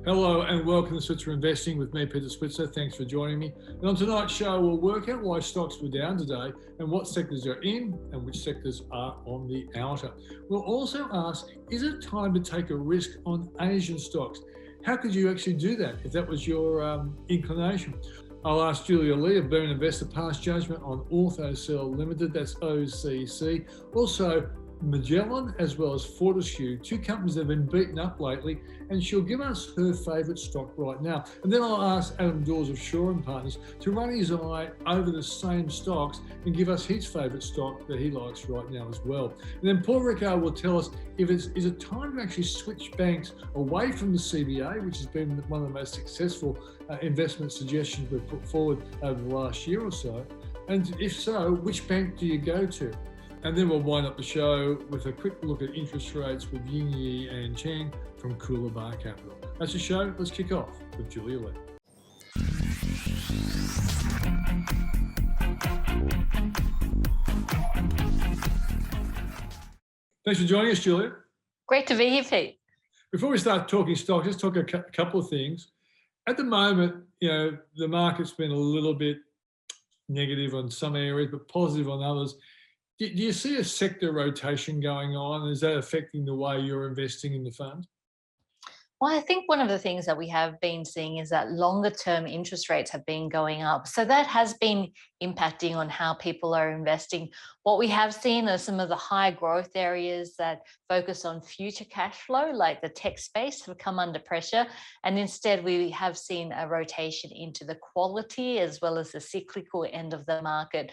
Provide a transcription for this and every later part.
Hello and welcome to Switzer Investing with me, Peter Switzer. Thanks for joining me. And on tonight's show, we'll work out why stocks were down today and what sectors are in and which sectors are on the outer. We'll also ask, is it time to take a risk on Asian stocks? How could you actually do that if that was your inclination? I'll ask Julia Lee of Burn Investor pass judgment on Orthocell Limited, that's OCC. Also, Magellan as well as Fortescue, two companies that have been beaten up lately, and she'll give us her favourite stock right now. And then I'll ask Adam Dawes of Shaw and Partners to run his eye over the same stocks and give us his favourite stock that he likes right now as well. And then Paul Rickard will tell us if is it time to actually switch banks away from the CBA, which has been one of the most successful investment suggestions we've put forward over the last year or so. And if so, which bank do you go to? And then we'll wind up the show with a quick look at interest rates with Ying Yi Ann Cheng from Coolabah Capital. That's the show. Let's kick off with Julia Lee. Thanks for joining us, Julia. Great to be here, Pete. Before we start talking stocks, let's talk a couple of things. At the moment, the market's been a little bit negative on some areas, but positive on others. Do you see a sector rotation going on? Is that affecting the way you're investing in the fund? Well, I think one of the things that we have been seeing is that longer term interest rates have been going up. So that has been impacting on how people are investing. What we have seen are some of the high growth areas that focus on future cash flow, like the tech space, have come under pressure. And instead, we have seen a rotation into the quality as well as the cyclical end of the market.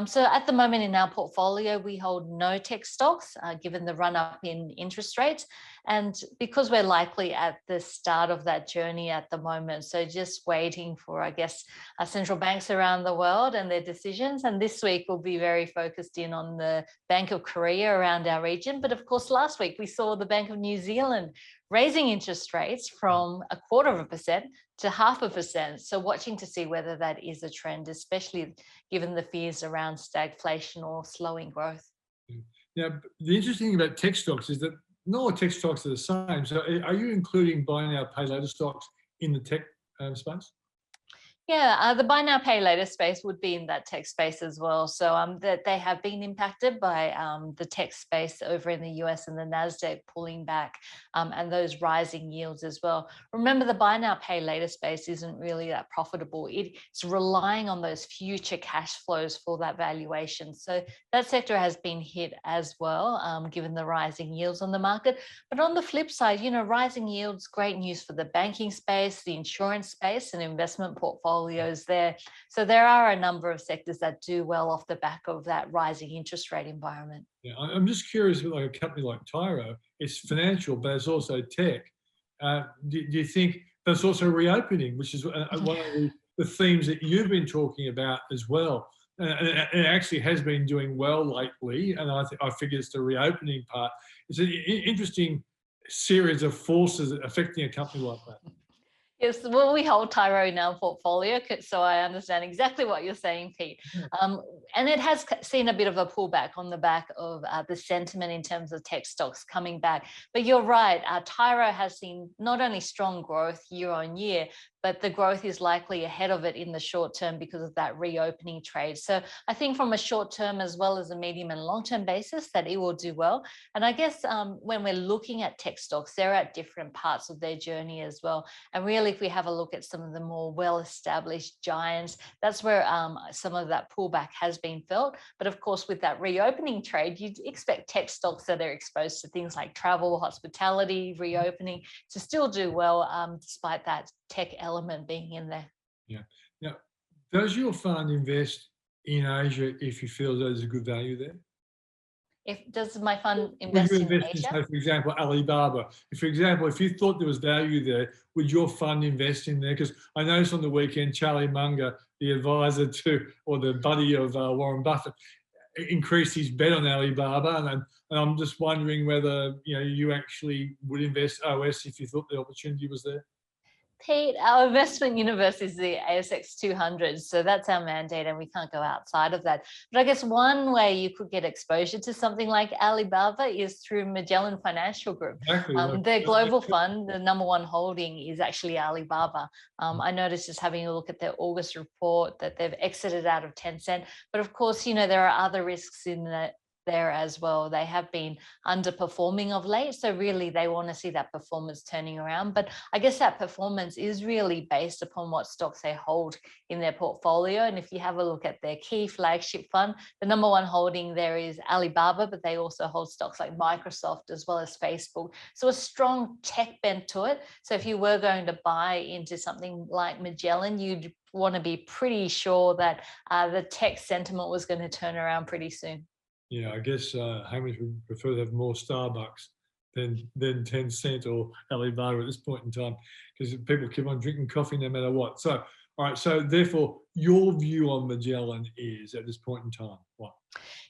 So at the moment in our portfolio, we hold no tech stocks, given the run up in interest rates. And because we're likely at the start of that journey at the moment, so just waiting for, I guess, central banks around the world and their decisions. And this week we'll be very focused in on the Bank of Korea around our region. But of course, last week we saw the Bank of New Zealand raising interest rates from 1/4% to 0.5%. So watching to see whether that is a trend, especially given the fears around stagflation or slowing growth. Now, the interesting thing about tech stocks is that not all tech stocks are the same. So are you including buy now, pay later stocks in the tech space? Yeah, the buy now, pay later space would be in that tech space as well. So that they have been impacted by the tech space over in the US and the NASDAQ pulling back and those rising yields as well. Remember, the buy now, pay later space isn't really that profitable. It's relying on those future cash flows for that valuation. So that sector has been hit as well, given the rising yields on the market. But on the flip side, rising yields, great news for the banking space, the insurance space and investment portfolio. There. So there are a number of sectors that do well off the back of that rising interest rate environment. Yeah, I'm just curious with like a company like Tyro, it's financial, but it's also tech. Do you think, but it's also reopening, which is one of the themes that you've been talking about as well. And it actually has been doing well lately, and I figure it's the reopening part. It's an interesting series of forces affecting a company like that. Yes, well, we hold Tyro in our portfolio, so I understand exactly what you're saying, Pete. And it has seen a bit of a pullback on the back of the sentiment in terms of tech stocks coming back. But you're right, Tyro has seen not only strong growth year on year, but the growth is likely ahead of it in the short term because of that reopening trade. So I think from a short term as well as a medium and long term basis that it will do well. And I guess when we're looking at tech stocks, they're at different parts of their journey as well. And really, if we have a look at some of the more well-established giants, that's where some of that pullback has been felt. But of course, with that reopening trade, you'd expect tech stocks that are exposed to things like travel, hospitality, reopening to still do well despite that tech element being in there. Yeah. Now, does your fund invest in Asia if you feel there's a good value there? Does my fund invest in Asia? Say, for example, Alibaba. For example, if you thought there was value there, would your fund invest in there? Because I noticed on the weekend, Charlie Munger, the advisor to, or the buddy of Warren Buffett, increased his bet on Alibaba. And I'm just wondering whether you actually would invest OS if you thought the opportunity was there. Pete, our investment universe is the ASX 200, so that's our mandate and we can't go outside of that. But I guess one way you could get exposure to something like Alibaba is through Magellan Financial Group. Exactly. Their global fund, the number one holding is actually Alibaba. I noticed just having a look at their August report that they've exited out of Tencent. But of course, you know, there are other risks in that there as well. They have been underperforming of late. So really they want to see that performance turning around. But I guess that performance is really based upon what stocks they hold in their portfolio. And if you have a look at their key flagship fund, the number one holding there is Alibaba, but they also hold stocks like Microsoft as well as Facebook. So a strong tech bent to it. So if you were going to buy into something like Magellan, you'd want to be pretty sure that the tech sentiment was going to turn around pretty soon. Yeah, I guess Hamish would prefer to have more Starbucks than Tencent or Alibaba at this point in time, because people keep on drinking coffee no matter what. So, all right. So, therefore, your view on Magellan is at this point in time what?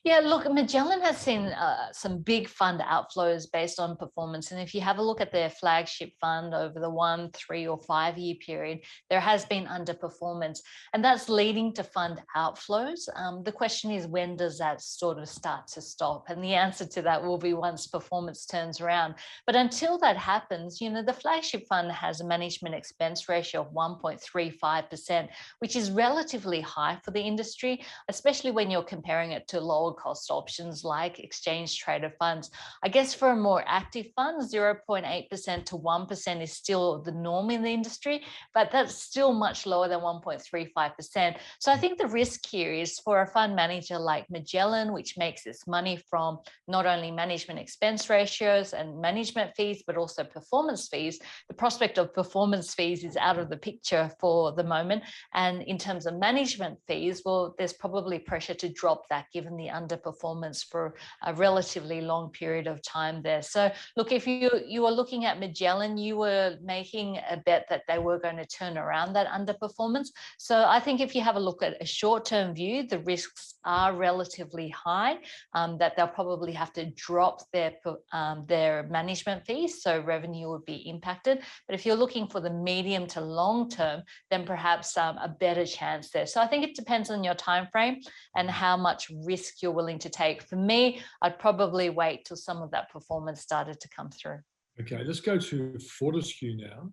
Yeah, look, Magellan has seen some big fund outflows based on performance. And if you have a look at their flagship fund over the 1, 3 or 5 year period, there has been underperformance. And that's leading to fund outflows. The question is, when does that sort of start to stop? And the answer to that will be once performance turns around. But until that happens, you know, the flagship fund has a management expense ratio of 1.35%, which is relatively high for the industry, especially when you're comparing it to lower cost options like exchange traded funds. I guess for a more active fund, 0.8% to 1% is still the norm in the industry, but that's still much lower than 1.35%. So I think the risk here is for a fund manager like Magellan, which makes its money from not only management expense ratios and management fees, but also performance fees. The prospect of performance fees is out of the picture for the moment. And in terms of management fees, well, there's probably pressure to drop that given the underperformance for a relatively long period of time there. So look, if you were looking at Magellan, you were making a bet that they were going to turn around that underperformance. So I think if you have a look at a short-term view, the risks are relatively high, that they'll probably have to drop their management fees, so revenue would be impacted. But if you're looking for the medium to long term, then perhaps a better chance there. So I think it depends on your time frame and how much risk you're willing to take. For me, I'd probably wait till some of that performance started to come through. Okay, let's go to Fortescue now.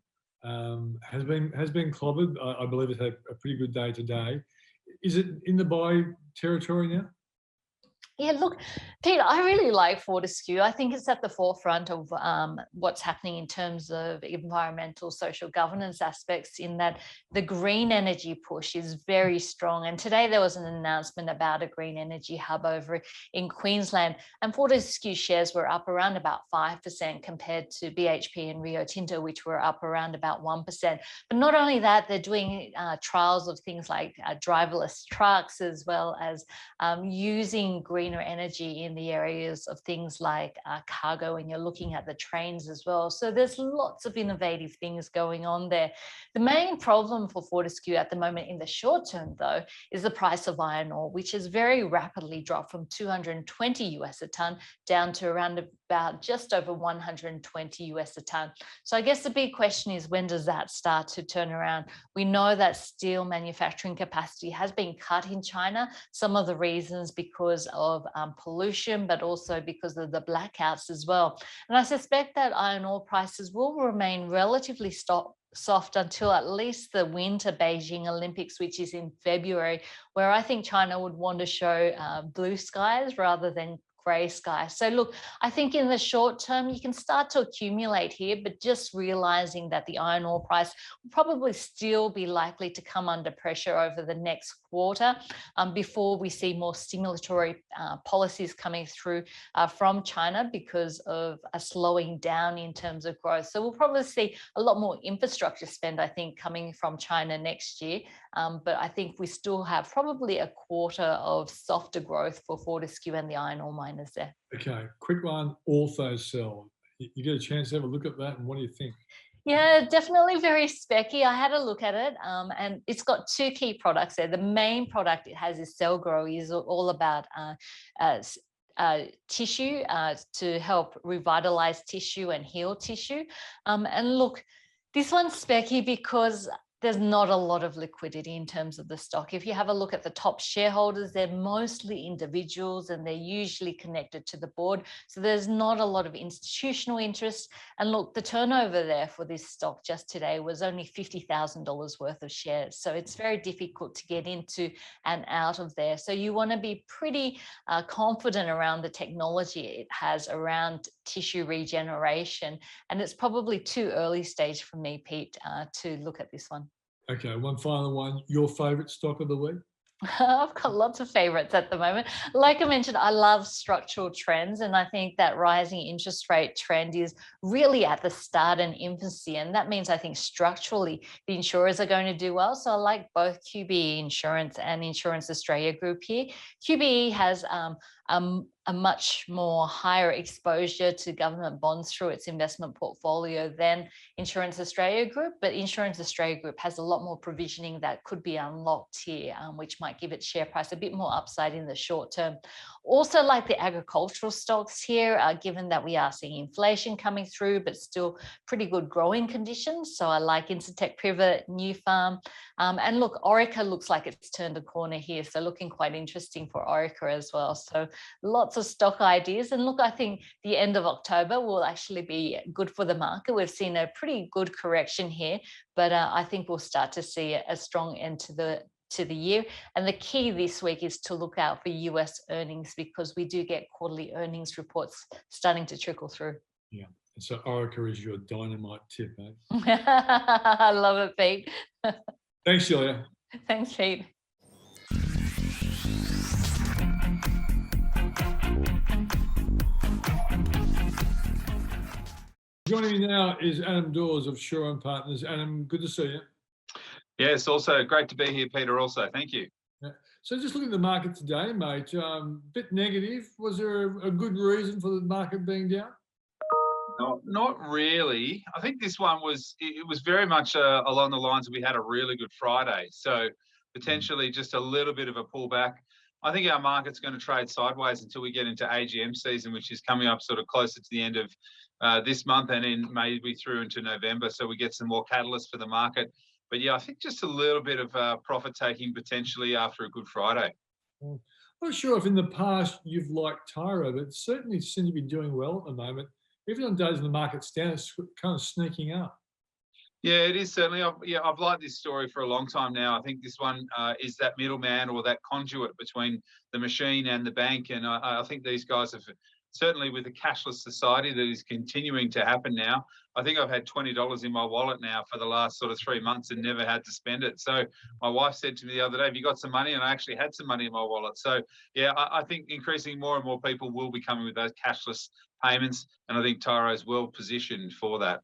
Has been clobbered. I believe it had a pretty good day today. Is it in the buy territory now? Yeah, look, Pete, I really like Fortescue. I think it's at the forefront of what's happening in terms of environmental, social governance aspects, in that the green energy push is very strong. And today there was an announcement about a green energy hub over in Queensland, and Fortescue shares were up around about 5% compared to BHP and Rio Tinto, which were up around about 1%. But not only that, they're doing trials of things like driverless trucks, as well as using greener energy in the areas of things like cargo, and you're looking at the trains as well. So there's lots of innovative things going on there. The main problem for Fortescue at the moment in the short term, though, is the price of iron ore, which has very rapidly dropped from 220 US a ton down to around about just over 120 US a ton. So I guess the big question is, when does that start to turn around? We know that steel manufacturing capacity has been cut in China. Some of the reasons because of pollution, but also because of the blackouts as well. And I suspect that iron ore prices will remain relatively soft until at least the Winter Beijing Olympics, which is in February, where I think China would want to show blue skies rather than grey sky. So look, I think in the short term, you can start to accumulate here, but just realizing that the iron ore price will probably still be likely to come under pressure over the next quarter before we see more stimulatory policies coming through from China because of a slowing down in terms of growth. So we'll probably see a lot more infrastructure spend, I think, coming from China next year. But I think we still have probably a quarter of softer growth for Fortescue and the iron ore miners there. Okay, quick one, orthocell. You get a chance to have a look at that, and what do you think? Yeah, definitely very specky. I had a look at it, and it's got two key products there. The main product it has is Cell Grow, is all about tissue to help revitalize tissue and heal tissue. And look, This one's specky because there's not a lot of liquidity in terms of the stock. If you have a look at the top shareholders, they're mostly individuals and they're usually connected to the board. So there's not a lot of institutional interest. And look, the turnover there for this stock just today was only $50,000 worth of shares. So it's very difficult to get into and out of there. So you want to be pretty confident around the technology it has around tissue regeneration. And it's probably too early stage for me, Pete, to look at this one. Okay, one final one. Your favourite stock of the week? I've got lots of favorites at the moment. Like I mentioned, I love structural trends, and I think that rising interest rate trend is really at the start and infancy. And that means I think structurally the insurers are going to do well. So I like both QBE Insurance and Insurance Australia Group here. QBE has a much more higher exposure to government bonds through its investment portfolio than Insurance Australia Group, but Insurance Australia Group has a lot more provisioning that could be unlocked here, which might give its share price a bit more upside in the short term. Also like the agricultural stocks here, given that we are seeing inflation coming through, but still pretty good growing conditions. So I like Incitec Pivot, New Farm, and look, Orica looks like it's turned a corner here. So looking quite interesting for Orica as well. So lots of stock ideas. And look, I think the end of October will actually be good for the market. We've seen a pretty good correction here, but I think we'll start to see a strong end to the year. And the key this week is to look out for US earnings, because we do get quarterly earnings reports starting to trickle through. Yeah. So Orica is your dynamite tip, eh? I love it, Pete. Thanks, Julia. Thanks, Pete. Joining me now is Adam Dawes of Shaw and Partners. Adam, good to see you. Yes, also great to be here, Peter. Also, thank you. Yeah. So just looking at the market today, mate, bit negative. Was there a good reason for the market being down? Not really. I think this one was very much along the lines that we had a really good Friday. So potentially just a little bit of a pullback. I think our market's going to trade sideways until we get into AGM season, which is coming up sort of closer to the end of this month and in maybe through into November. So we get some more catalysts for the market. But yeah, I think just a little bit of profit taking potentially after a good Friday. I'm not sure if in the past you've liked Tyro, but it certainly seems to be doing well at the moment. Even on days when the market's down, it's kind of sneaking up. Yeah, it is certainly. I've liked this story for a long time now. I think this one is that middleman or that conduit between the machine and the bank. And I think these guys have, certainly with the cashless society that is continuing to happen now, I think I've had $20 in my wallet now for the last sort of 3 months and never had to spend it. So my wife said to me the other day, have you got some money? And I actually had some money in my wallet. So yeah, I think increasingly more and more people will be coming with those cashless payments. And I think Tyro is well positioned for that.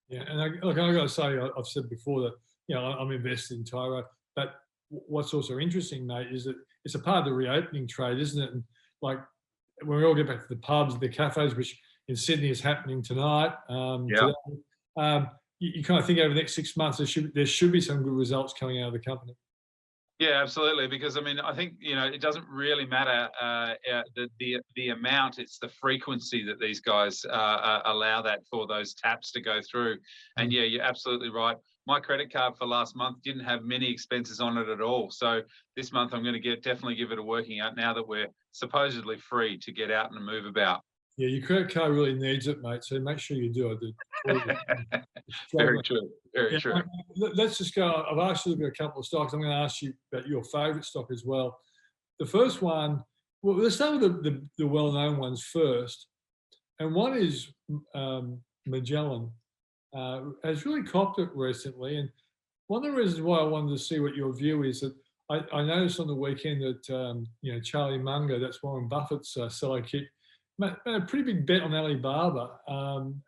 Yeah, and I got to say, I've said before that, you know, I'm invested in Tyro, but what's also interesting, mate, is that it's a part of the reopening trade, isn't it? And like when we all get back to the pubs, the cafes, which in Sydney is happening tonight, today, you kind of think over the next 6 months there should be some good results coming out of the company. Yeah, absolutely. Because I mean, I think, you know, it doesn't really matter the amount; it's the frequency that these guys allow that for those taps to go through. And yeah, you're absolutely right. My credit card for last month didn't have many expenses on it at all. So this month I'm going to definitely give it a working out now that we're supposedly free to get out and move about. Yeah, your credit card really needs it, mate. So make sure you do it. Very true. Very true. Let's just go. I've asked you to look at a couple of stocks. I'm going to ask you about your favourite stock as well. The first one, well, let's start with the well-known ones first. And one is Magellan. Has really copped it recently. And one of the reasons why I wanted to see what your view is that I noticed on the weekend that you know, Charlie Munger, that's Warren Buffett's sidekick, made a pretty big bet on Alibaba,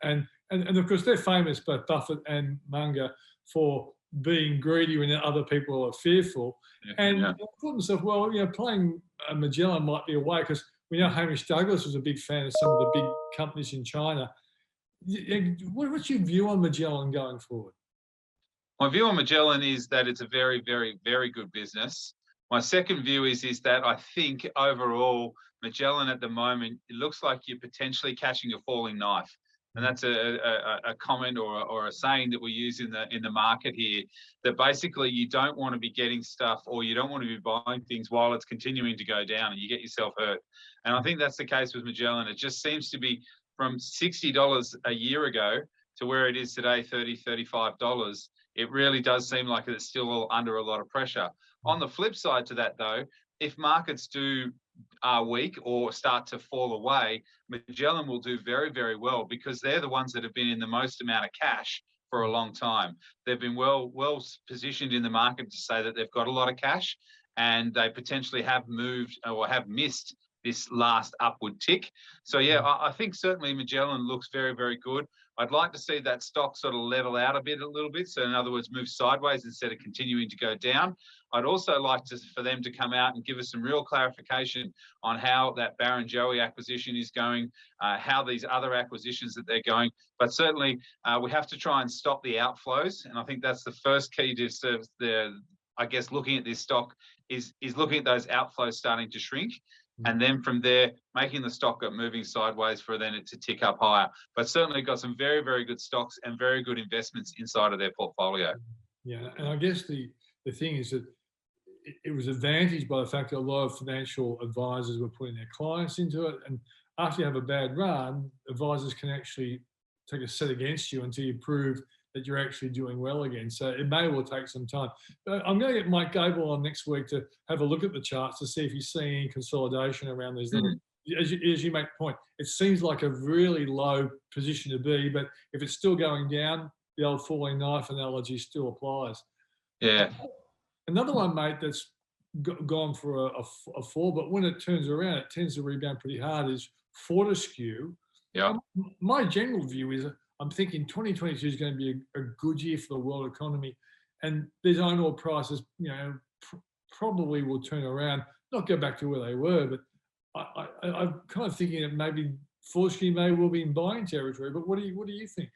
and of course they're famous, both Buffett and Munger, for being greedy when other people are fearful. And I thought to myself, well, you know, playing Magellan might be a way, because we know Hamish Douglas was a big fan of some of the big companies in China. What's your view on Magellan going forward? My view on Magellan is that it's a very, very, very good business. My second view is that I think overall Magellan at the moment, it looks like you're potentially catching a falling knife. And that's a comment or a saying that we use in the market here, that basically you don't want to be getting stuff, or you don't want to be buying things while it's continuing to go down and you get yourself hurt. And I think that's the case with Magellan. It just seems to be from $60 a year ago to where it is today, $30, $35. It really does seem like it's still under a lot of pressure. On the flip side to that, though, if markets are weak or start to fall away, Magellan will do very, very well, because they're the ones that have been in the most amount of cash for a long time. They've been well positioned in the market to say that they've got a lot of cash, and they potentially have moved or have missed this last upward tick. So yeah, I think certainly Magellan looks very, very good. I'd like to see that stock sort of level out a little bit. So in other words, move sideways instead of continuing to go down. I'd also like for them to come out and give us some real clarification on how that Barrenjoey acquisition is going, how these other acquisitions that they're going. But certainly we have to try and stop the outflows. And I think that's the first key to I guess looking at this stock is looking at those outflows starting to shrink. And then from there, making the stock moving sideways for then it to tick up higher. But certainly got some very, very good stocks and very good investments inside of their portfolio. Yeah, and I guess the thing is that it was advantaged by the fact that a lot of financial advisors were putting their clients into it. And after you have a bad run, advisors can actually take a set against you until you prove that you're actually doing well again. So it may well take some time. But I'm going to get Mike Gable on next week to have a look at the charts to see if he's seeing any consolidation around these little, as you make the point, it seems like a really low position to be, but if it's still going down, the old falling knife analogy still applies. Yeah. Another one, mate, that's gone for a fall, but when it turns around, it tends to rebound pretty hard, is Fortescue. Yeah. My general view is I'm thinking 2022 is going to be a good year for the world economy, and these iron ore prices, probably will turn around, not go back to where they were, but I'm kind of thinking that maybe Fortescue may well be in buying territory. But what do you think?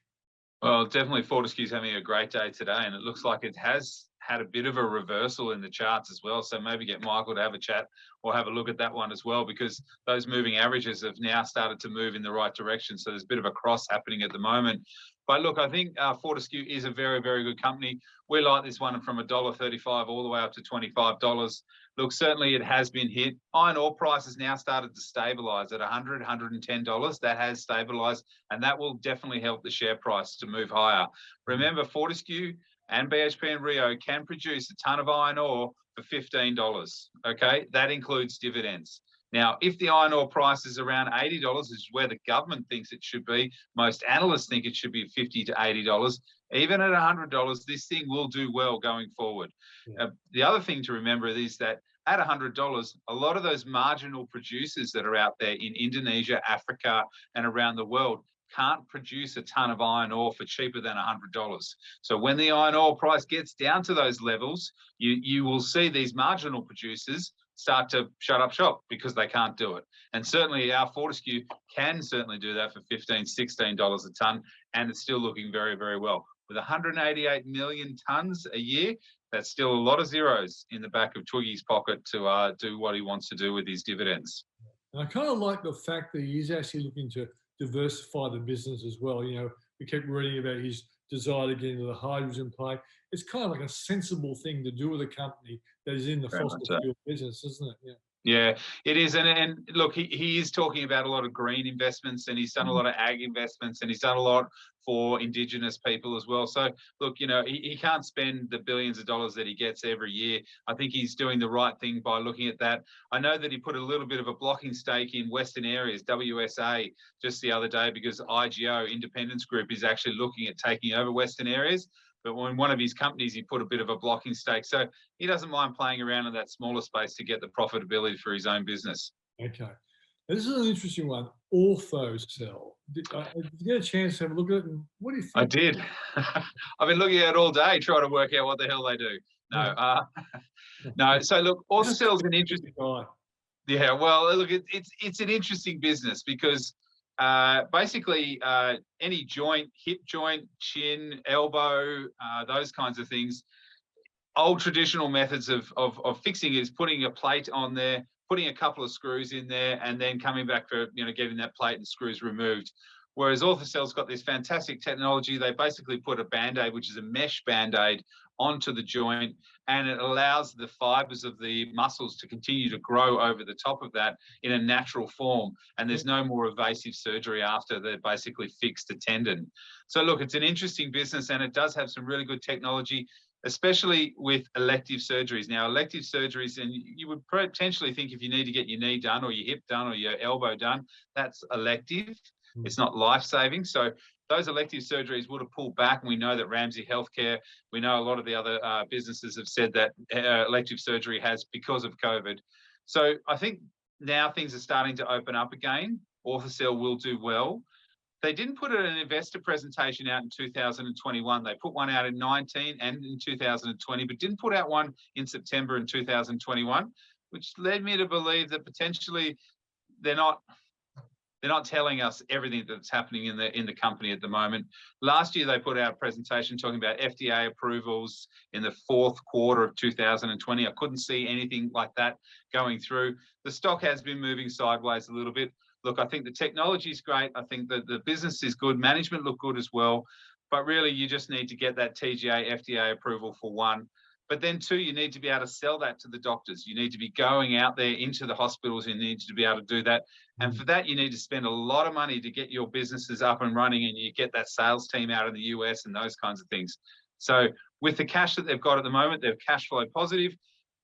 Well, definitely Fortescue's having a great day today, and it looks like it has had a bit of a reversal in the charts as well. So maybe get Michael to have a chat or have a look at that one as well, because those moving averages have now started to move in the right direction. So there's a bit of a cross happening at the moment. But look, I think Fortescue is a very, very good company. We like this one from $1.35 all the way up to $25. Look, certainly it has been hit. Iron ore prices now started to stabilise at $100, $110. That has stabilised, and that will definitely help the share price to move higher. Remember, Fortescue and BHP and Rio can produce a ton of iron ore for $15. Okay, that includes dividends. Now, if the iron ore price is around $80, which is where the government thinks it should be, most analysts think it should be $50 to $80. Even at $100, this thing will do well going forward. Yeah. The other thing to remember is that at $100, a lot of those marginal producers that are out there in Indonesia, Africa, and around the world can't produce a ton of iron ore for cheaper than $100. So when the iron ore price gets down to those levels, you will see these marginal producers start to shut up shop because they can't do it. And certainly our Fortescue can certainly do that for $15, $16 a tonne, and it's still looking very, very well. With 188 million tonnes a year, that's still a lot of zeros in the back of Twiggy's pocket to do what he wants to do with his dividends. And I kind of like the fact that he's actually looking to diversify the business as well. We kept reading about his desire to get into the hydrogen play. It's kind of like a sensible thing to do with a company that is in the fossil fuel business, isn't it? Yeah. Yeah, it is. And look, he is talking about a lot of green investments, and he's done a lot of ag investments, and he's done a lot for Indigenous people as well. So look, he can't spend the billions of dollars that he gets every year. I think he's doing the right thing by looking at that. I know that he put a little bit of a blocking stake in Western Areas, WSA, just the other day, because IGO, Independence Group, is actually looking at taking over Western Areas. But when one of his companies, he put a bit of a blocking stake. So he doesn't mind playing around in that smaller space to get the profitability for his own business. Okay. Now, this is an interesting one. Orthocell. Did you get a chance to have a look at it? And what do you think? I did. I've been looking at it all day trying to work out what the hell they do. No. No. So look, Orthocell is an interesting guy. Yeah. Well, look, it's an interesting business because basically any joint, hip joint, chin, elbow, those kinds of things, old traditional methods of fixing it is putting a plate on there, putting a couple of screws in there, and then coming back for getting that plate and screws removed. Whereas Orthocel's got this fantastic technology. They basically put a Band-Aid, which is a mesh Band-Aid, onto the joint, and it allows the fibers of the muscles to continue to grow over the top of that in a natural form. And there's no more evasive surgery after they've basically fixed a tendon. So look, it's an interesting business, and it does have some really good technology, especially with elective surgeries. Now, elective surgeries, and you would potentially think if you need to get your knee done or your hip done or your elbow done, that's elective. It's not life-saving. So those elective surgeries would have pulled back, and we know that Ramsay Healthcare, we know a lot of the other businesses have said that elective surgery has because of COVID. So I think now things are starting to open up again. Orthocell will do well. They didn't put an investor presentation out in 2021. They put one out in 19 and in 2020, but didn't put out one in September in 2021, which led me to believe that potentially they're not telling us everything that's happening in the company at the moment. Last year, they put out a presentation talking about FDA approvals in the fourth quarter of 2020. I couldn't see anything like that going through. The stock has been moving sideways a little bit. Look, I think the technology is great. I think that the business is good. Management look good as well. But really, you just need to get that TGA, FDA approval for one. But then two, you need to be able to sell that to the doctors. You need to be going out there into the hospitals. You need to be able to do that. And for that, you need to spend a lot of money to get your businesses up and running, and you get that sales team out in the US and those kinds of things. So with the cash that they've got at the moment, they're cash flow positive.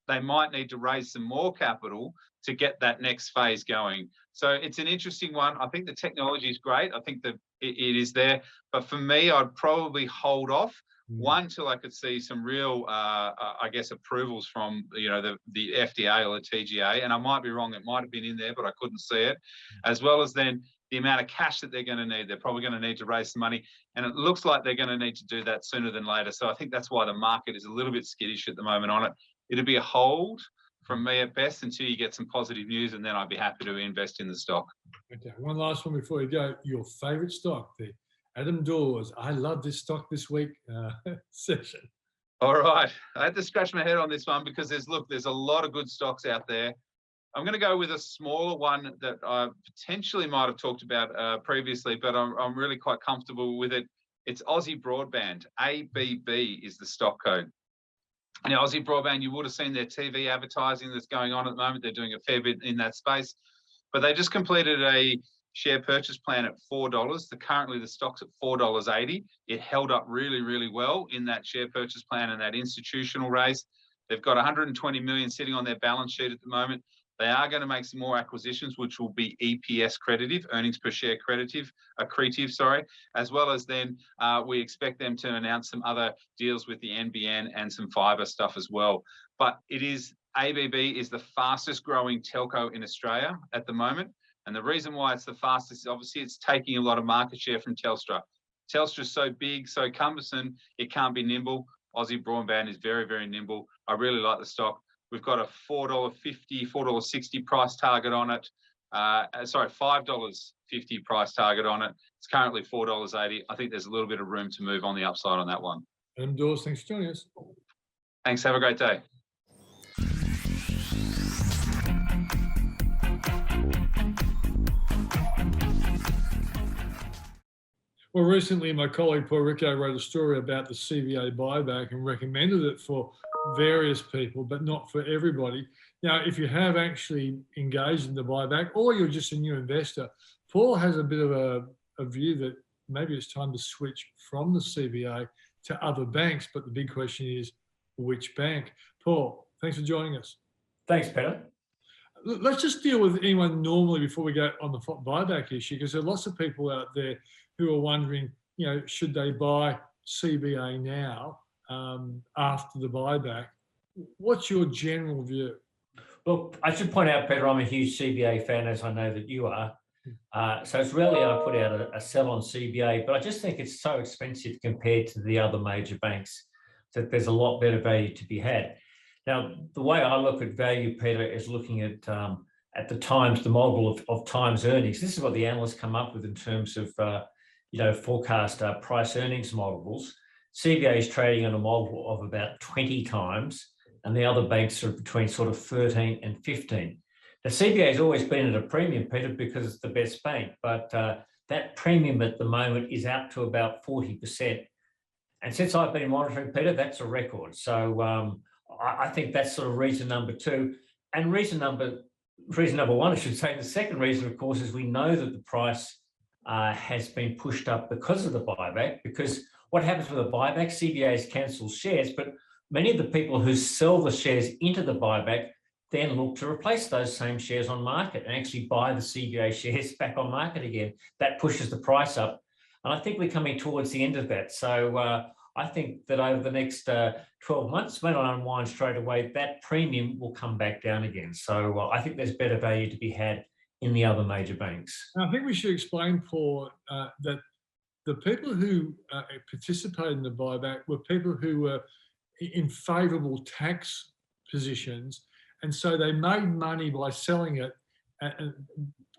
They might need to raise some more capital to get that next phase going. So it's an interesting one. I think the technology is great. I think that it is there. But for me, I'd probably hold off. One, till I could see some real, I guess, approvals from, you know, the FDA or the TGA. And I might be wrong. It might have been in there, but I couldn't see it. As well as then the amount of cash that they're going to need. They're probably going to need to raise some money. And it looks like they're going to need to do that sooner than later. So I think that's why the market is a little bit skittish at the moment on it. It'll be a hold from me at best until you get some positive news, and then I'd be happy to invest in the stock. Okay, one last one before you go. Your favourite stock, the Adam Dawes. I love this stock this week session. All right. I had to scratch my head on this one because there's a lot of good stocks out there. I'm going to go with a smaller one that I potentially might have talked about previously, but I'm really quite comfortable with it. It's Aussie Broadband. ABB is the stock code. Now, Aussie Broadband, you would have seen their TV advertising that's going on at the moment. They're doing a fair bit in that space. But they just completed a share purchase plan at $4. Currently, the stock's at $4.80. It held up really, really well in that share purchase plan and that institutional raise. They've got 120 million sitting on their balance sheet at the moment. They are going to make some more acquisitions, which will be EPS accretive, earnings per share accretive, sorry, as well as then we expect them to announce some other deals with the NBN and some fibre stuff as well. But ABB is the fastest growing telco in Australia at the moment. And the reason why it's the fastest, obviously, it's taking a lot of market share from Telstra. Telstra's so big, so cumbersome, it can't be nimble. Aussie Broadband is very, very nimble. I really like the stock. We've got a $4.50, $4.60 price target on it. $5.50 price target on it. It's currently $4.80. I think there's a little bit of room to move on the upside on that one. Adam Dawes, thanks for joining us. Thanks. Have a great day. Well, recently my colleague Paul Rickard wrote a story about the CBA buyback and recommended it for various people, but not for everybody. Now, if you have actually engaged in the buyback or you're just a new investor, Paul has a bit of a view that maybe it's time to switch from the CBA to other banks. But the big question is, which bank? Paul, thanks for joining us. Thanks, Peter. Let's just deal with anyone normally before we go on the buyback issue, because there are lots of people out there who are wondering, you know, should they buy CBA now after the buyback? What's your general view? Look, I should point out, Peter, I'm a huge CBA fan, as I know that you are. So it's rarely I put out a sell on CBA, but I just think it's so expensive compared to the other major banks that there's a lot better value to be had. Now, the way I look at value, Peter, is looking at the times, the model of times earnings. This is what the analysts come up with in terms of forecast price earnings models. CBA is trading on a model of about 20 times, and the other banks are between sort of 13 and 15. Now, CBA has always been at a premium, Peter, because it's the best bank, but that that premium at the moment is up to about 40%. And since I've been monitoring, Peter, that's a record. So I think that's sort of reason number two. And reason number one, I should say, the second reason, of course, is we know that the price has been pushed up because of the buyback, because what happens with a buyback, CBAs cancel shares, but many of the people who sell the shares into the buyback then look to replace those same shares on market and actually buy the CBA shares back on market again. That pushes the price up. And I think we're coming towards the end of that. So I think that over the next 12 months, when I unwind straight away, that premium will come back down again. So I think there's better value to be had in the other major banks. I think we should explain, Paul, that the people who participated in the buyback were people who were in favourable tax positions, and so they made money by selling it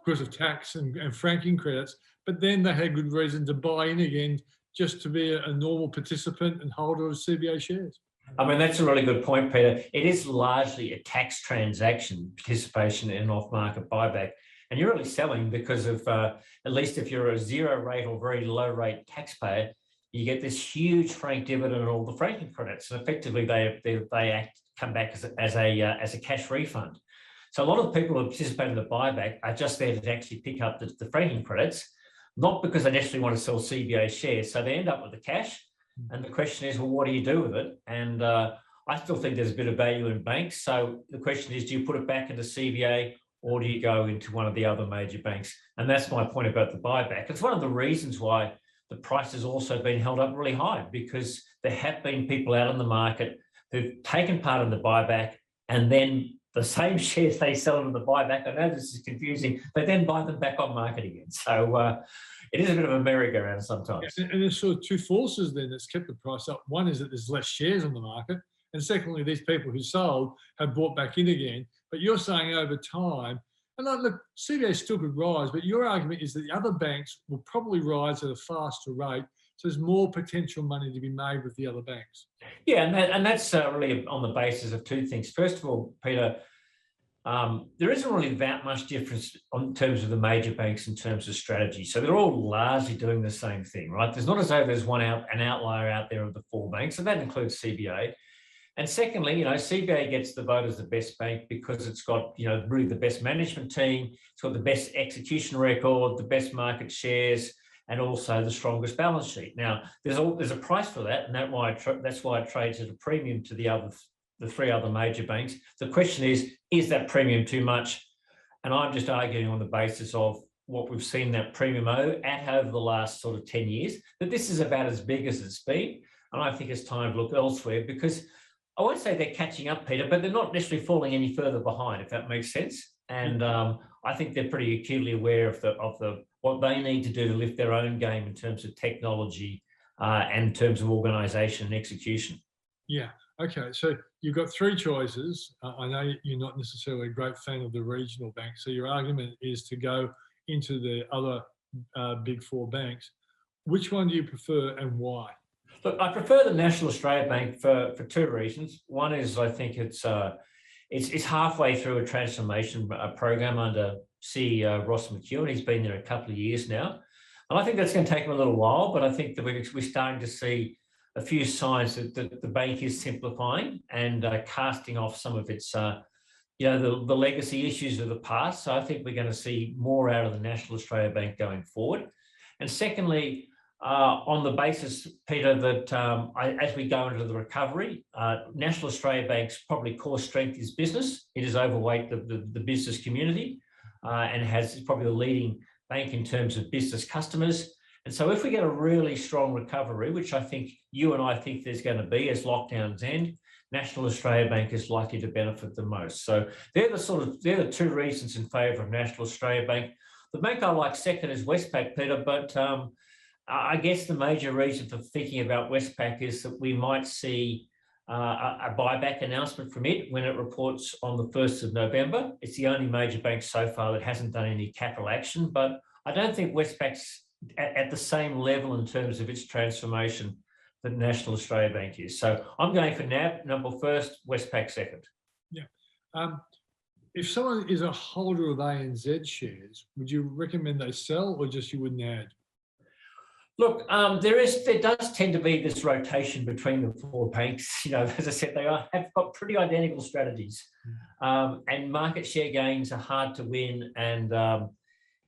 because of tax and franking credits, but then they had good reason to buy in again just to be a normal participant and holder of CBA shares. I mean, that's a really good point, Peter. It is largely a tax transaction, participation in an off-market buyback. And you're really selling because of, at least if you're a zero rate or very low rate taxpayer, you get this huge frank dividend and all the franking credits. And effectively, they come back as a cash refund. So a lot of the people who participate in the buyback are just there to actually pick up the franking credits, not because they necessarily want to sell CBA shares. So they end up with the cash. And the question is, well, what do you do with it? And I still think there's a bit of value in banks. So the question is, do you put it back into CBA or do you go into one of the other major banks? And that's my point about the buyback. It's one of the reasons why the price has also been held up really high, because there have been people out in the market who've taken part in the buyback, and then the same shares they sell in the buyback, I know this is confusing, they then buy them back on market again. So it is a bit of a merry-go-round sometimes. And there's sort of two forces then that's kept the price up. One is that there's less shares on the market, and secondly, these people who sold have bought back in again. But you're saying over time, and look, CBA still could rise, but your argument is that the other banks will probably rise at a faster rate. So there's more potential money to be made with the other banks. Yeah, and that's really on the basis of two things. First of all, Peter, there isn't really that much difference in terms of the major banks in terms of strategy. So they're all largely doing the same thing, right? There's not as though there's an outlier out there of the four banks, and that includes CBA. And secondly, CBA gets the vote as the best bank because it's got, really the best management team, it's got the best execution record, the best market shares, and also the strongest balance sheet. Now, there's a price for that, and that's why it trades at a premium to the three other major banks. The question is that premium too much? And I'm just arguing on the basis of what we've seen that premium at over the last sort of 10 years, that this is about as big as it's been. And I think it's time to look elsewhere, because I won't say they're catching up, Peter, but they're not necessarily falling any further behind, if that makes sense. And I think they're pretty acutely aware of what they need to do to lift their own game in terms of technology and in terms of organisation and execution. Yeah. Okay. So you've got three choices. I know you're not necessarily a great fan of the regional banks. So your argument is to go into the other big four banks. Which one do you prefer and why? Look, I prefer the National Australia Bank for two reasons. One is I think it's halfway through a transformation program under CEO Ross McEwen. He's been there a couple of years now. And I think that's going to take him a little while, but I think that we're starting to see a few signs that the bank is simplifying and casting off some of its, the legacy issues of the past. So I think we're going to see more out of the National Australia Bank going forward. And secondly, on the basis, Peter, that as we go into the recovery, National Australia Bank's probably core strength is business. It is overweight the business community and is probably the leading bank in terms of business customers. And so if we get a really strong recovery, which I think you and I think there's going to be as lockdowns end, National Australia Bank is likely to benefit the most. So they're the two reasons in favour of National Australia Bank. The bank I like second is Westpac, Peter, but I guess the major reason for thinking about Westpac is that we might see a buyback announcement from it when it reports on the 1st of November. It's the only major bank so far that hasn't done any capital action, but I don't think Westpac's at the same level in terms of its transformation that National Australia Bank is. So I'm going for NAB number first, Westpac second. Yeah. If someone is a holder of ANZ shares, would you recommend they sell or just you wouldn't add? Look, there does tend to be this rotation between the four banks. You know, as I said, have got pretty identical strategies, and market share gains are hard to win. And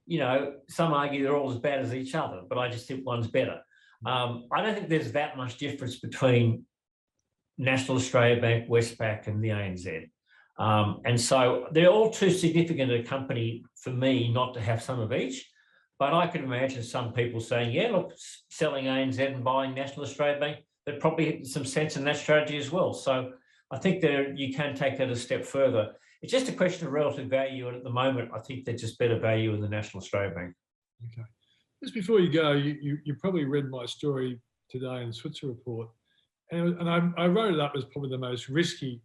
you know, some argue they're all as bad as each other, but I just think one's better. I don't think there's that much difference between National Australia Bank, Westpac, and the ANZ. And so they're all too significant a company for me not to have some of each. But I can imagine some people saying, yeah, look, selling ANZ and buying National Australia Bank, there's probably some sense in that strategy as well. So I think you can take that a step further. It's just a question of relative value. And at the moment, I think they're just better value in the National Australia Bank. Okay. Just before you go, you probably read my story today in the Switzer report. And I wrote it up as probably the most risky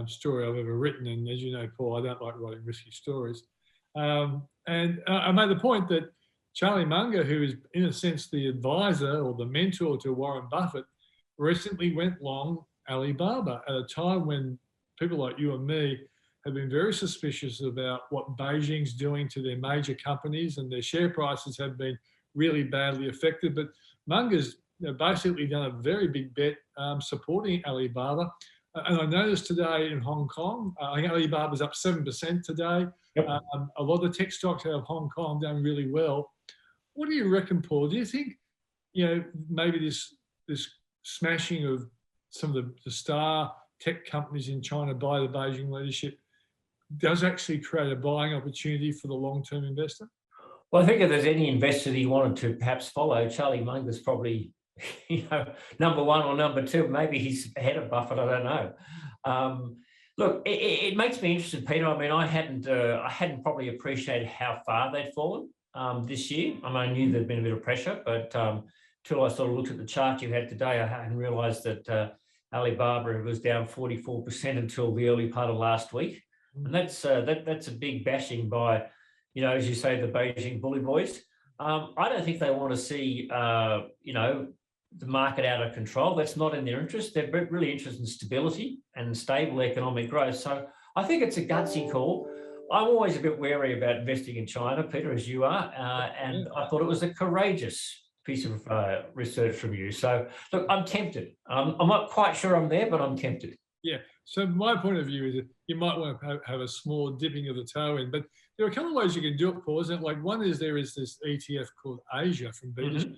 story I've ever written. And as you know, Paul, I don't like writing risky stories. And I made the point that Charlie Munger, who is in a sense the advisor or the mentor to Warren Buffett, recently went long Alibaba at a time when people like you and me have been very suspicious about what Beijing's doing to their major companies, and their share prices have been really badly affected. But Munger's basically done a very big bet supporting Alibaba. And I noticed today in Hong Kong, I think Alibaba's up 7% today. Yep. A lot of the tech stocks out of Hong Kong done really well. What do you reckon, Paul? Do you think, maybe this smashing of some of the star tech companies in China by the Beijing leadership does actually create a buying opportunity for the long-term investor? Well, I think if there's any investor that you wanted to perhaps follow, Charlie Munger's probably, number one or number two. Maybe he's ahead of Buffett. I don't know. Look, it makes me interested, Peter. I mean, I hadn't probably appreciated how far they'd fallen this year. I mean, I knew there'd been a bit of pressure, but till I sort of looked at the chart you had today, I hadn't realised that Alibaba was down 44% until the early part of last week, and that's a big bashing by, as you say, the Beijing bully boys. I don't think they want to see, the market out of control. That's not in their interest. They're really interested in stability and stable economic growth. So I think it's a gutsy call. I'm always a bit wary about investing in China, Peter, as you are, and I thought it was a courageous piece of research from you. So look, I'm tempted. I'm not quite sure I'm there, but I'm tempted. Yeah. So my point of view is that you might want to have a small dipping of the toe in, but there are a couple of ways you can do it, Paul, isn't it? Like one is there is this ETF called Asia from Beta Shares.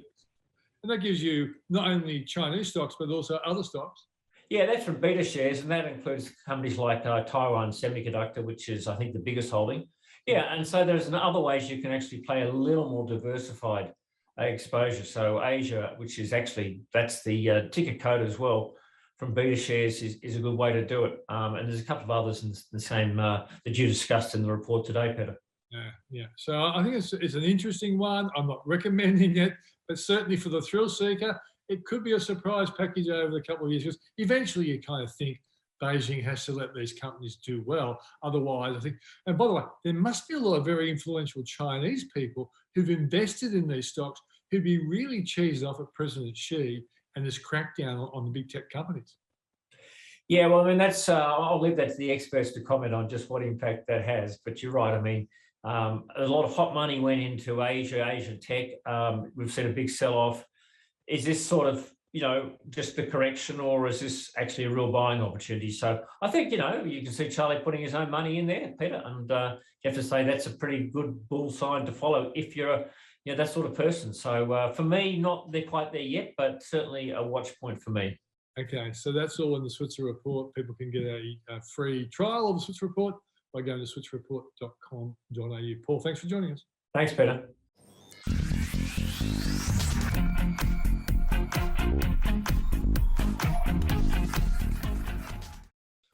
And that gives you not only Chinese stocks, but also other stocks. Yeah, that's from Beta Shares, and that includes companies like Taiwan Semiconductor, which is, I think, the biggest holding. Yeah, and so there's other ways you can actually play a little more diversified exposure. So Asia, which is actually, that's the ticker code as well, from Beta Shares is a good way to do it. And there's a couple of others in the same that you discussed in the report today, Peter. Yeah. So I think it's an interesting one. I'm not recommending it, but certainly for the thrill seeker, it could be a surprise package over the couple of years. Because eventually you kind of think Beijing has to let these companies do well. Otherwise, I think, and by the way, there must be a lot of very influential Chinese people who've invested in these stocks who'd be really cheesed off at President Xi and this crackdown on the big tech companies. Yeah, well, I mean, that's I'll leave that to the experts to comment on just what impact that has. But you're right. I mean, a lot of hot money went into Asia tech. We've seen a big sell-off. Is this sort of, just the correction, or is this actually a real buying opportunity? So I think, you can see Charlie putting his own money in there, Peter, and you have to say that's a pretty good bull sign to follow if you're that sort of person. So for me, not they're quite there yet, but certainly a watch point for me. Okay, so that's all in the Switzer report. People can get a free trial of the Switzer report by going to switzerreport.com.au. Paul, thanks for joining us. Thanks, Peter.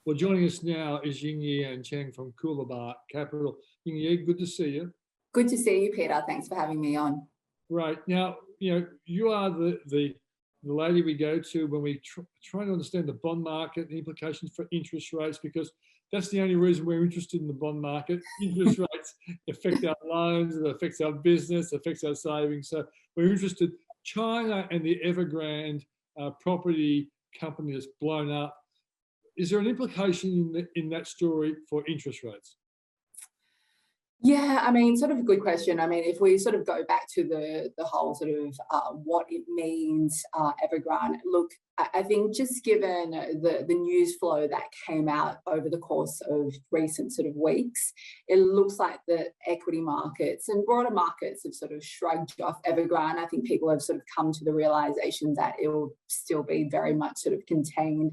Well, joining us now is Ying Yi Ann Cheng from Coolabah Capital. Ying Yi, good to see you. Good to see you, Peter. Thanks for having me on. Right. Now, you are the lady we go to when we try to understand the bond market, the implications for interest rates, because that's the only reason we're interested in the bond market. Interest rates affect our loans, it affects our business, it affects our savings. So we're interested. China and the Evergrande property company that's blown up. Is there an implication in that story for interest rates? Yeah, I mean, sort of a good question. I mean, if we sort of go back to the whole sort of what it means, Evergrande, look, I think just given the news flow that came out over the course of recent sort of weeks, it looks like the equity markets and broader markets have sort of shrugged off Evergrande. I think people have sort of come to the realization that it will still be very much sort of contained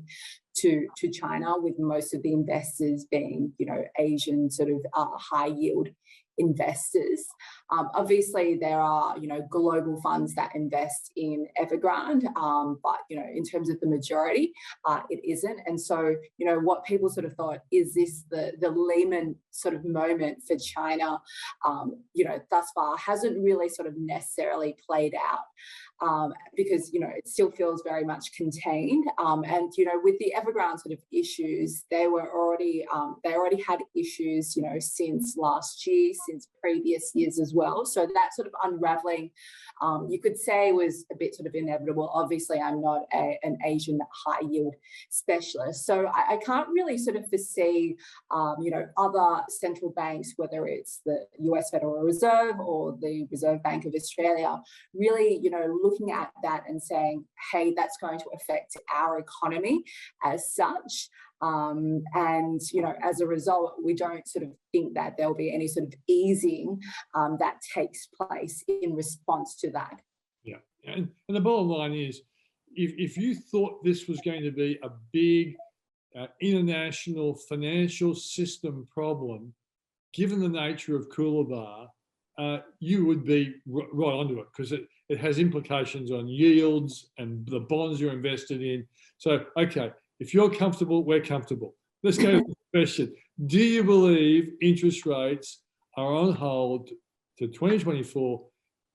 to China, with most of the investors being, Asian sort of high yield investors. Obviously, there are, global funds that invest in Evergrande, but, in terms of the majority, it isn't. And so, what people sort of thought, is this the Lehman sort of moment for China, thus far hasn't really sort of necessarily played out. Because, it still feels very much contained. And, with the Evergrande sort of issues, they already had issues, since last year, since previous years as well. So that sort of unraveling, you could say, was a bit sort of inevitable. Obviously, I'm not an Asian high yield specialist, so I can't really sort of foresee, other central banks, whether it's the US Federal Reserve or the Reserve Bank of Australia, really, looking at that and saying, hey, that's going to affect our economy as such. And, as a result, we don't sort of think that there'll be any sort of easing that takes place in response to that. Yeah. And the bottom line is, if you thought this was going to be a big international financial system problem, given the nature of Coolabah, you would be right onto it, because it has implications on yields and the bonds you're invested in. So, okay, if you're comfortable, we're comfortable. Let's go to the question. Do you believe interest rates are on hold to 2024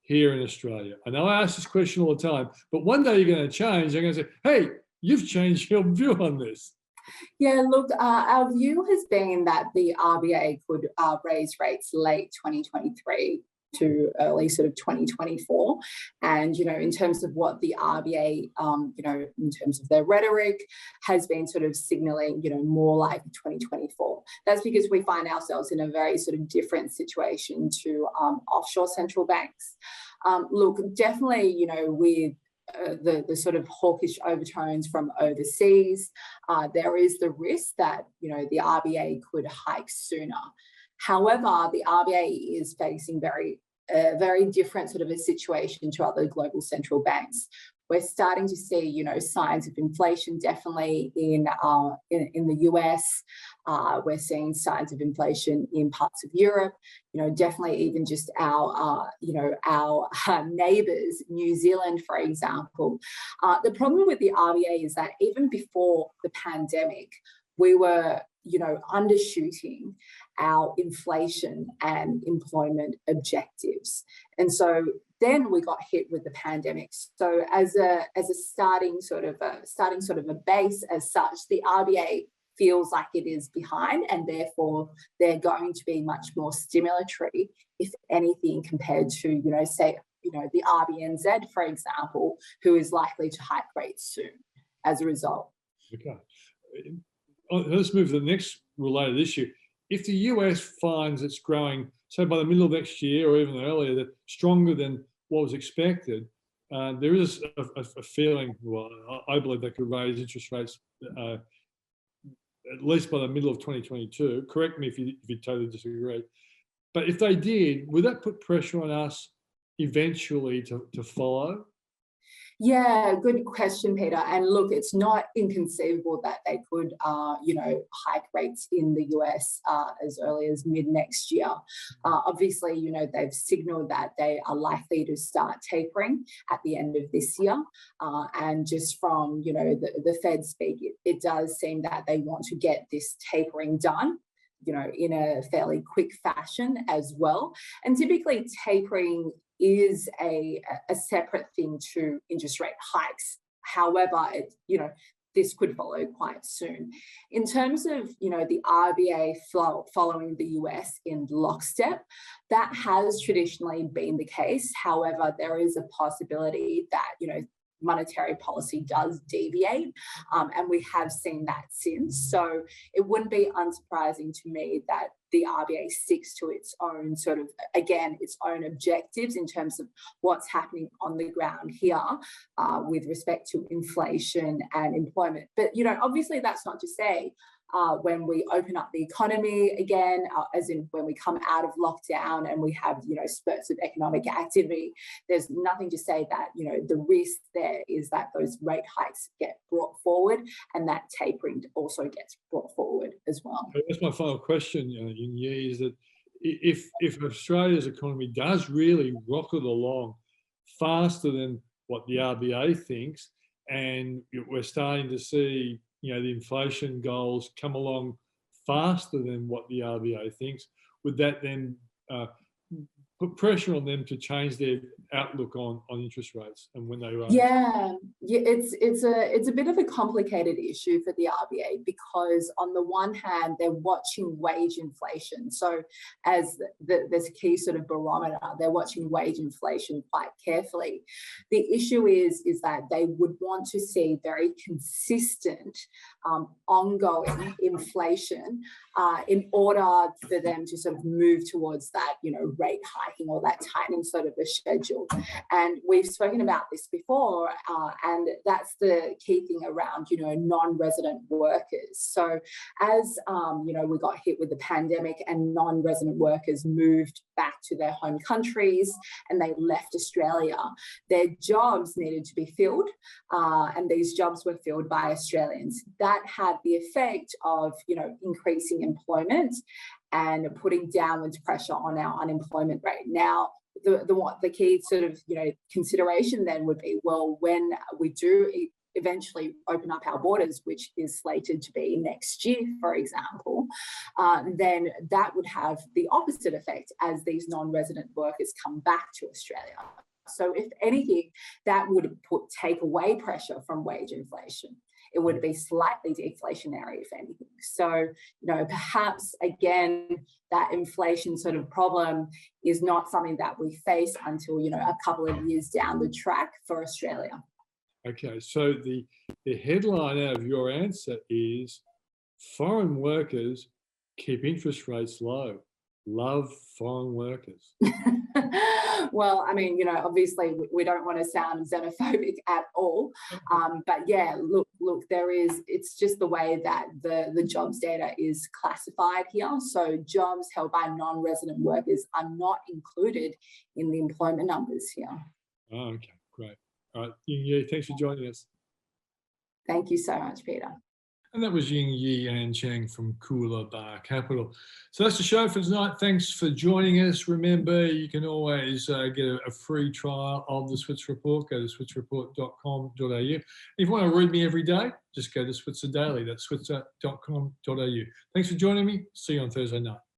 here in Australia? I know I ask this question all the time, but one day you're going to change. They're going to say, hey, you've changed your view on this. Yeah, look, our view has been that the RBA could raise rates late 2023 to early sort of 2024. And, in terms of what the RBA, in terms of their rhetoric, has been sort of signalling, more like 2024. That's because we find ourselves in a very sort of different situation to offshore central banks. Look, definitely, with the sort of hawkish overtones from overseas, there is the risk that, the RBA could hike sooner. However, the RBA is facing a very different sort of a situation to other global central banks. We're starting to see, signs of inflation definitely in the US. We're seeing signs of inflation in parts of Europe. Definitely even just our neighbours, New Zealand, for example. The problem with the RBA is that even before the pandemic, we were, undershooting our inflation and employment objectives. And so then we got hit with the pandemic. So as a starting sort of a base as such, the RBA feels like it is behind, and therefore they're going to be much more stimulatory, if anything, compared to, say, the RBNZ, for example, who is likely to hike rates soon as a result. Okay. Let's move to the next related issue. If the US finds it's growing, so by the middle of next year or even earlier, that stronger than what was expected, there is a feeling, well, I believe they could raise interest rates at least by the middle of 2022. Correct me if you totally disagree. But if they did, would that put pressure on us eventually to follow? Yeah, good question, Peter. And look, it's not inconceivable that they could, hike rates in the US as early as mid next year. Obviously, they've signaled that they are likely to start tapering at the end of this year. And just from, the Fed speak, it does seem that they want to get this tapering done, in a fairly quick fashion as well. And typically tapering is a separate thing to interest rate hikes. However, this could follow quite soon. In terms of, the RBA following the US in lockstep, that has traditionally been the case. However, there is a possibility that, monetary policy does deviate, and we have seen that since. So it wouldn't be unsurprising to me that the RBA sticks to its own sort of, again, its own objectives in terms of what's happening on the ground here with respect to inflation and employment. But, you know, obviously that's not to say when we open up the economy again, as in when we come out of lockdown and we have, you know, spurts of economic activity, there's nothing to say that, you know, the risk there is that those rate hikes get brought forward and that tapering also gets brought forward as well. That's my final question, Ying Yi, is that if Australia's economy does really rocket along faster than what the RBA thinks, and we're starting to see, you know, the inflation goals come along faster than what the RBA thinks, would that then put pressure on them to change their outlook on interest rates and when they rise? Yeah, it's a bit of a complicated issue for the RBA, because on the one hand they're watching wage inflation. So as this key sort of barometer, they're watching wage inflation quite carefully. The issue is that they would want to see very consistent ongoing inflation in order for them to sort of move towards that, you know, rate hiking or that tightening sort of a schedule. And we've spoken about this before, and that's the key thing around, you know, non-resident workers. So as, you know, we got hit with the pandemic and non-resident workers moved back to their home countries and they left Australia, their jobs needed to be filled, and these jobs were filled by Australians. That had the effect of, you know, increasing employment and putting downwards pressure on our unemployment rate. Now, the key sort of, you know, consideration then would be, well, when we do eventually open up our borders, which is slated to be next year, for example, then that would have the opposite effect as these non-resident workers come back to Australia. So if anything, that would take away pressure from wage inflation. It would be slightly deflationary, if anything. So, you know, perhaps, again, that inflation sort of problem is not something that we face until, you know, a couple of years down the track for Australia. Okay, so the headline out of your answer is foreign workers keep interest rates low. Love foreign workers. Well, I mean, you know, obviously we don't want to sound xenophobic at all, but yeah, look, it's just the way that the jobs data is classified here. So jobs held by non-resident workers are not included in the employment numbers here. Oh, okay, great. All right, Ying Yi, thanks for joining us. Thank you so much, Peter. And that was Ying Yi Ann Cheng from Coolabah Capital. So that's the show for tonight. Thanks for joining us. Remember, you can always get a free trial of the Switzer Report. Go to switzerreport.com.au. If you want to read me every day, just go to Switzer Daily. That's switzer.com.au. Thanks for joining me. See you on Thursday night.